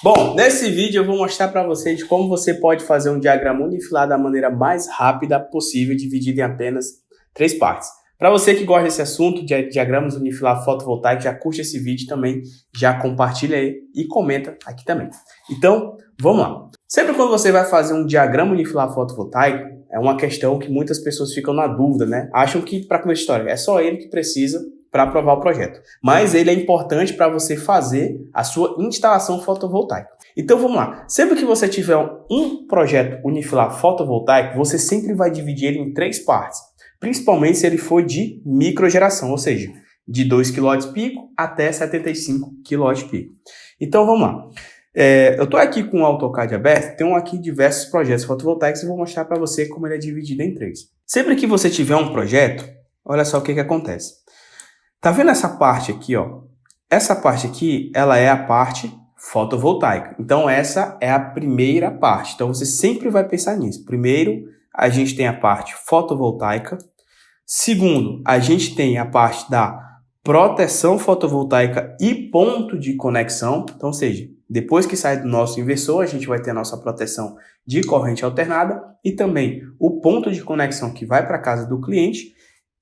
Bom, nesse vídeo eu vou mostrar para vocês como você pode fazer um diagrama unifilar da maneira mais rápida possível, dividido em apenas 3 partes. Para você que gosta desse assunto de diagramas unifilar fotovoltaicos, já curte esse vídeo também, já compartilha aí e comenta aqui também. Então, vamos lá. Sempre quando você vai fazer um diagrama unifilar fotovoltaico, é uma questão que muitas pessoas ficam na dúvida, né? Acham que, para começar a história, é só ele que precisa para aprovar o projeto. Mas ele é importante para você fazer a sua instalação fotovoltaica. Então vamos lá. Sempre que você tiver um projeto unifilar fotovoltaico, você sempre vai dividir ele em 3 partes. Principalmente se ele for de microgeração, ou seja, de 2 kW pico até 75 kW pico. Então vamos lá. Eu estou aqui com o AutoCAD aberto, tenho aqui diversos projetos fotovoltaicos e vou mostrar para você como ele é dividido em 3. Sempre que você tiver um projeto, olha só o que acontece. Tá vendo essa parte aqui, ó? Essa parte aqui, ela é a parte fotovoltaica. Então, essa é a primeira parte. Então, você sempre vai pensar nisso. Primeiro, a gente tem a parte fotovoltaica. Segundo, a gente tem a parte da proteção fotovoltaica e ponto de conexão. Então, ou seja, depois que sai do nosso inversor, a gente vai ter a nossa proteção de corrente alternada e também o ponto de conexão que vai para a casa do cliente.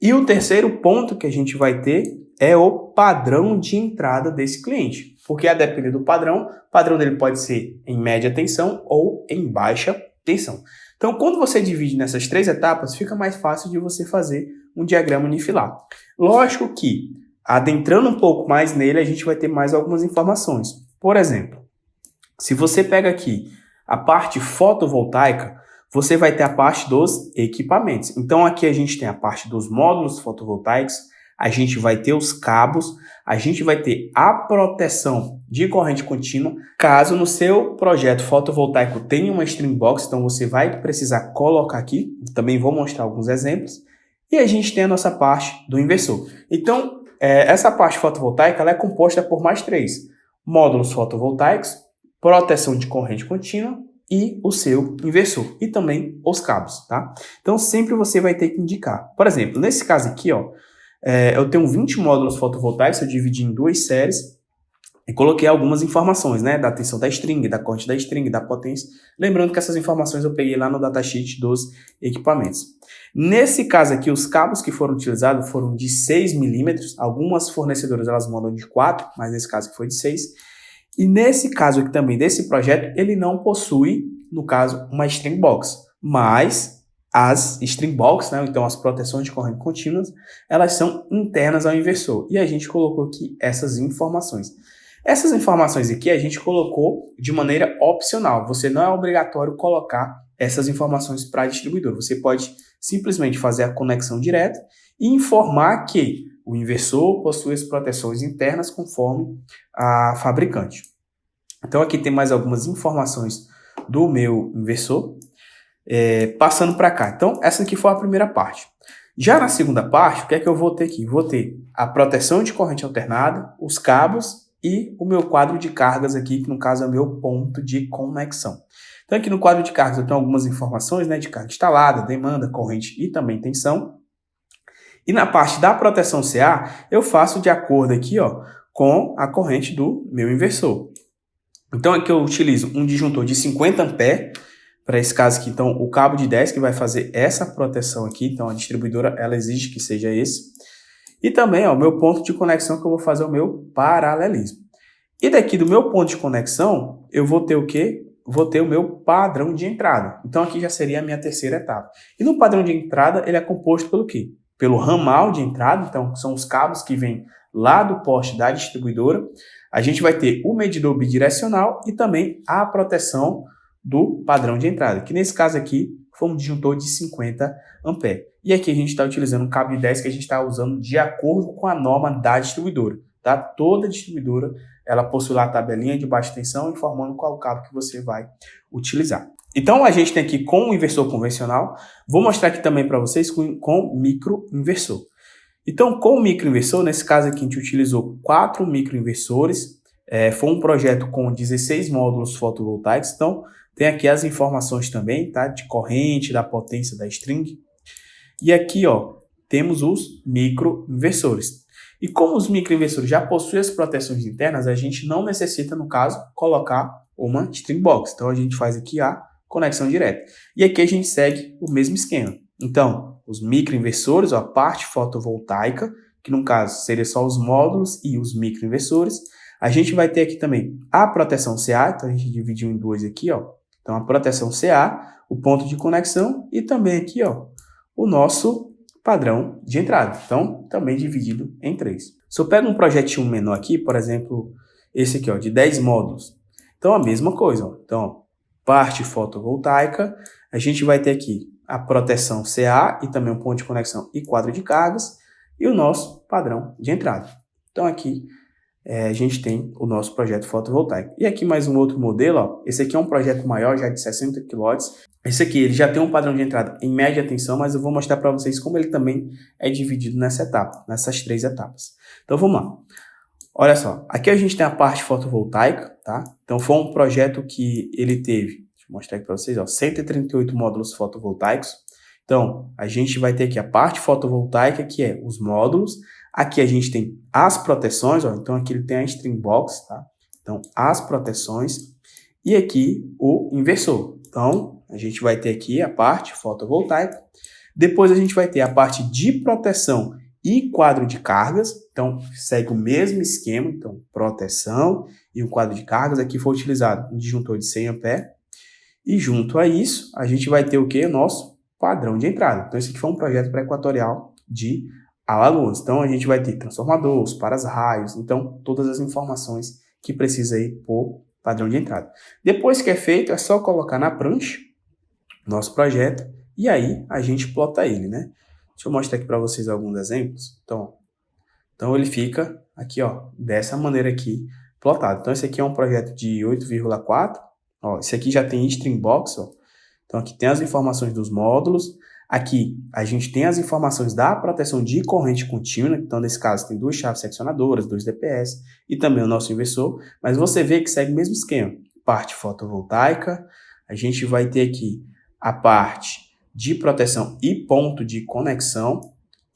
E o terceiro ponto que a gente vai ter é o padrão de entrada desse cliente. Porque a depender do padrão, o padrão dele pode ser em média tensão ou em baixa tensão. Então, quando você divide nessas 3 etapas, fica mais fácil de você fazer um diagrama unifilar. Lógico que, adentrando um pouco mais nele, a gente vai ter mais algumas informações. Por exemplo, se você pega aqui a parte fotovoltaica, você vai ter a parte dos equipamentos. Então, aqui a gente tem a parte dos módulos fotovoltaicos, a gente vai ter os cabos, a gente vai ter a proteção de corrente contínua. Caso no seu projeto fotovoltaico tenha uma string box, então você vai precisar colocar aqui. Também vou mostrar alguns exemplos. E a gente tem a nossa parte do inversor. Então, essa parte fotovoltaica ela é composta por mais 3. Módulos fotovoltaicos, proteção de corrente contínua, e o seu inversor, e também os cabos, tá? Então, sempre você vai ter que indicar. Por exemplo, nesse caso aqui, ó, eu tenho 20 módulos fotovoltaicos, eu dividi em 2 séries, e coloquei algumas informações, né? Da tensão da string, da corrente da string, da potência. Lembrando que essas informações eu peguei lá no datasheet dos equipamentos. Nesse caso aqui, os cabos que foram utilizados foram de 6 milímetros, algumas fornecedoras elas mandam de 4, mas nesse caso aqui foi de 6. E nesse caso aqui também, desse projeto, ele não possui, no caso, uma string box. Mas as string box, né, então as proteções de corrente contínuas, elas são internas ao inversor. E a gente colocou aqui essas informações. Essas informações aqui a gente colocou de maneira opcional. Você não é obrigatório colocar essas informações para a distribuidora. Você pode simplesmente fazer a conexão direta e informar que o inversor possui as proteções internas conforme a fabricante. Então aqui tem mais algumas informações do meu inversor, passando para cá. Então essa aqui foi a primeira parte. Já na segunda parte, o que é que eu vou ter aqui? Vou ter a proteção de corrente alternada, os cabos e o meu quadro de cargas aqui, que no caso é o meu ponto de conexão. Então aqui no quadro de cargas eu tenho algumas informações, né, de carga instalada, demanda, corrente e também tensão. E na parte da proteção CA, eu faço de acordo aqui, ó, com a corrente do meu inversor. Então aqui eu utilizo um disjuntor de 50 A para esse caso aqui. Então o cabo de 10 que vai fazer essa proteção aqui. Então a distribuidora ela exige que seja esse. E também o meu ponto de conexão que eu vou fazer o meu paralelismo. E daqui do meu ponto de conexão, eu vou ter o quê? Vou ter o meu padrão de entrada. Então aqui já seria a minha terceira etapa. E no padrão de entrada ele é composto pelo quê? Pelo ramal de entrada, então são os cabos que vêm lá do poste da distribuidora. A gente vai ter o medidor bidirecional e também a proteção do padrão de entrada, que nesse caso aqui foi um disjuntor de 50 A. E aqui a gente está utilizando um cabo de 10 que a gente está usando de acordo com a norma da distribuidora. Tá? Toda distribuidora ela possui lá a tabelinha de baixa tensão informando qual cabo que você vai utilizar. Então a gente tem aqui com o inversor convencional, vou mostrar aqui também para vocês com microinversor. Então com o microinversor, nesse caso aqui a gente utilizou 4 microinversores, foi um projeto com 16 módulos fotovoltaicos, então tem aqui as informações também, tá? De corrente, da potência da string. E aqui ó, temos os microinversores. E como os microinversores já possuem as proteções internas, a gente não necessita, no caso, colocar uma string box. Então a gente faz aqui a conexão direta. E aqui a gente segue o mesmo esquema. Então, os microinversores, a parte fotovoltaica, que no caso seria só os módulos e os microinversores. A gente vai ter aqui também a proteção CA, então a gente dividiu em duas aqui, ó. Então a proteção CA, o ponto de conexão e também aqui, ó, o nosso padrão de entrada. Então, também dividido em 3. Se eu pego um projetinho menor aqui, por exemplo, esse aqui, ó, de 10 módulos. Então, a mesma coisa, ó. Então, ó, parte fotovoltaica, a gente vai ter aqui a proteção CA e também um ponto de conexão e quadro de cargas e o nosso padrão de entrada. Então, aqui a gente tem o nosso projeto fotovoltaico. E aqui mais um outro modelo, ó. Esse aqui é um projeto maior, já de 60 kW. Esse aqui ele já tem um padrão de entrada em média tensão, mas eu vou mostrar para vocês como ele também é dividido nessa etapa, nessas 3 etapas. Então vamos lá. Olha só, aqui a gente tem a parte fotovoltaica, tá? Então foi um projeto que ele teve, deixa eu mostrar aqui para vocês, ó, 138 módulos fotovoltaicos. Então a gente vai ter aqui a parte fotovoltaica, que é os módulos. Aqui a gente tem as proteções, ó, então aqui ele tem a string box, tá? Então as proteções e aqui o inversor. Então a gente vai ter aqui a parte fotovoltaica. Depois a gente vai ter a parte de proteção e quadro de cargas. Então segue o mesmo esquema, então proteção e um quadro de cargas. Aqui foi utilizado um disjuntor de 100 A. E junto a isso a gente vai ter o que? Nosso padrão de entrada. Então esse aqui foi um projeto pré-equatorial de Alagoas. Então a gente vai ter transformador, os para-raios, então todas as informações que precisa aí por padrão de entrada. Depois que é feito, é só colocar na prancha nosso projeto e aí a gente plota ele, né? Deixa eu mostrar aqui para vocês alguns exemplos. Então ele fica aqui, ó, dessa maneira aqui plotado. Então esse aqui é um projeto de 8,4. Ó, esse aqui já tem string box, ó. Então aqui tem as informações dos módulos. Aqui a gente tem as informações da proteção de corrente contínua, então nesse caso tem 2 chaves seccionadoras, 2 DPS e também o nosso inversor, mas você vê que segue o mesmo esquema. Parte fotovoltaica, a gente vai ter aqui a parte de proteção e ponto de conexão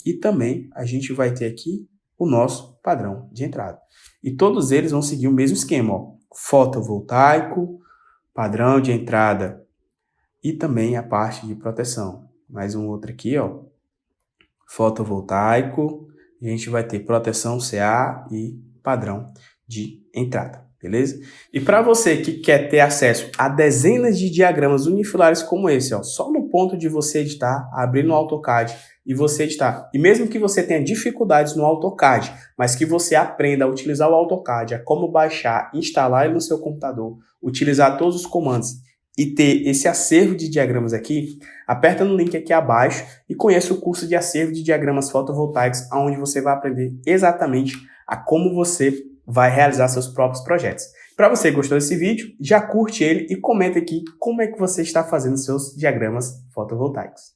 e também a gente vai ter aqui o nosso padrão de entrada. E todos eles vão seguir o mesmo esquema, ó. Fotovoltaico, padrão de entrada e também a parte de proteção. Mais um outro aqui, ó, fotovoltaico, a gente vai ter proteção CA e padrão de entrada, beleza? E para você que quer ter acesso a dezenas de diagramas unifilares como esse, ó, só no ponto de você editar, abrir no AutoCAD e você editar. E mesmo que você tenha dificuldades no AutoCAD, mas que você aprenda a utilizar o AutoCAD, a como baixar, instalar ele no seu computador, utilizar todos os comandos e ter esse acervo de diagramas aqui, aperta no link aqui abaixo e conheça o curso de acervo de diagramas fotovoltaicos, onde você vai aprender exatamente a como você vai realizar seus próprios projetos. Para você que gostou desse vídeo, já curte ele e comenta aqui como é que você está fazendo seus diagramas fotovoltaicos.